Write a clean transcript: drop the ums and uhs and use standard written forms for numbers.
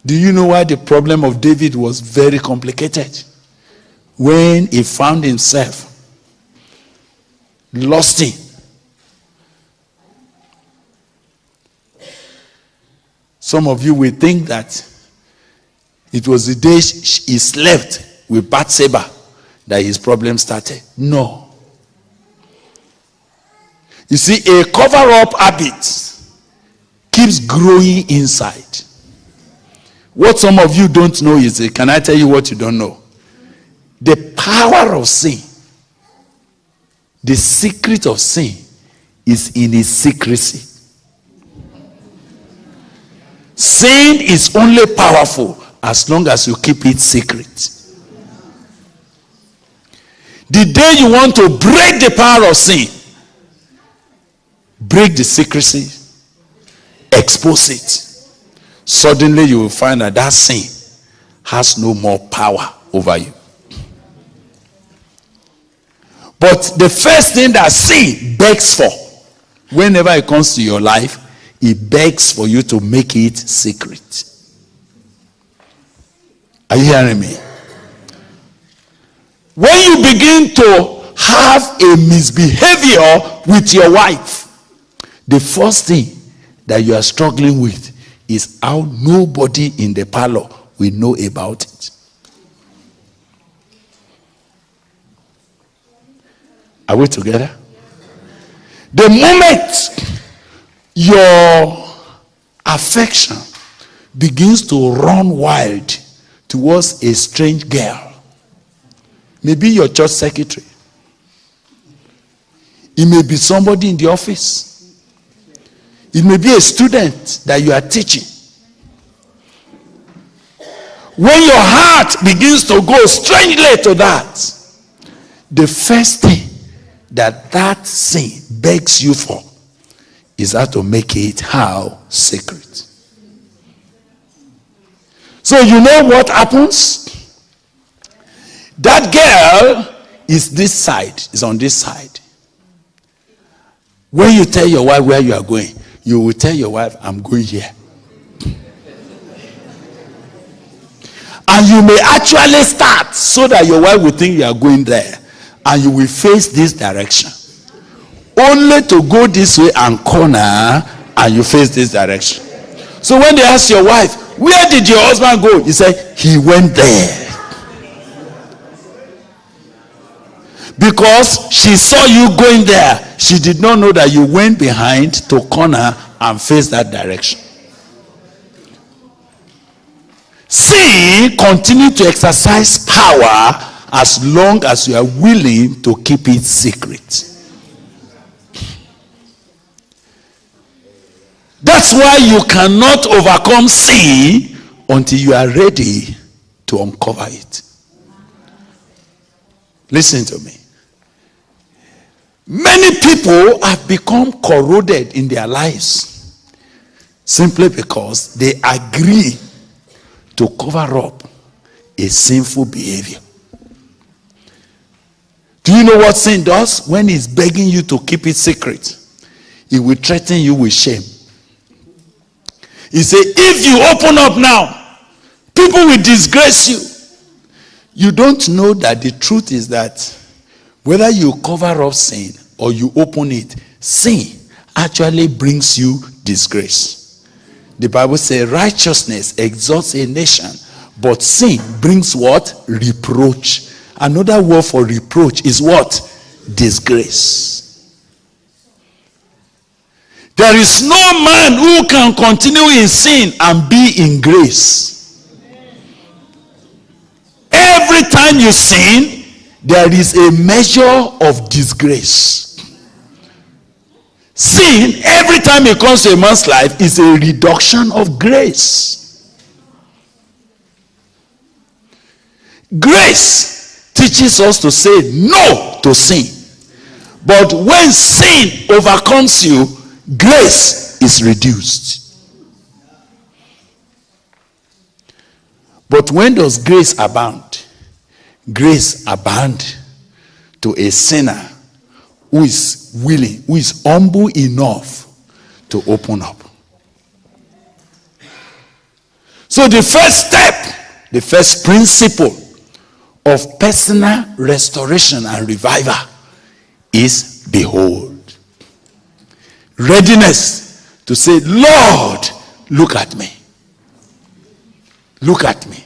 Do you know why the problem of David was very complicated? When he found himself lusting. Some of you will think that it was the day he slept with Bathsheba that his problem started. No. You see, a cover-up habit keeps growing inside. What some of you don't know is, can I tell you what you don't know? The power of sin, the secret of sin, is in its secrecy. Sin is only powerful as long as you keep it secret. The day you want to break the power of sin, break the secrecy, expose it, suddenly you will find that that sin has no more power over you. But the first thing that sin begs for, whenever it comes to your life, it begs for you to make it secret. Are you hearing me? When you begin to have a misbehavior with your wife, the first thing that you are struggling with is how nobody in the parlor will know about it. Are we together? The moment your affection begins to run wild towards a strange girl, maybe your church secretary, it may be somebody in the office, it may be a student that you are teaching. When your heart begins to go strangely to that, the first thing that sin begs you for is how to make it how secret. So you know what happens? That girl is this side, is on this side. When you tell your wife where you are going, you will tell your wife, I'm going here. And you may actually start so that your wife will think you are going there. And you will face this direction. Only to go this way and corner, and you face this direction. So when they ask your wife, where did your husband go? You say, he went there. Because she saw you going there. She did not know that you went behind to corner and face that direction. Sin continues to exercise power as long as you are willing to keep it secret. That's why you cannot overcome sin until you are ready to uncover it. Listen to me. Many people have become corroded in their lives simply because they agree to cover up a sinful behavior. Do you know what sin does? When it's begging you to keep it secret, it will threaten you with shame. He said, if you open up now, people will disgrace you. You don't know that the truth is that whether you cover up sin or you open it, sin actually brings you disgrace. The Bible says righteousness exalts a nation, but sin brings what? Reproach. Another word for reproach is what? Disgrace. There is no man who can continue in sin and be in grace. Every time you sin, there is a measure of disgrace. Sin, every time it comes to a man's life, is a reduction of grace. Grace teaches us to say no to sin. But when sin overcomes you, grace is reduced. But when does grace abound? Grace abound to a sinner who is willing, who is humble enough to open up. So the first step, the first principle of personal restoration and revival is behold. Readiness to say, Lord, look at me. Look at me.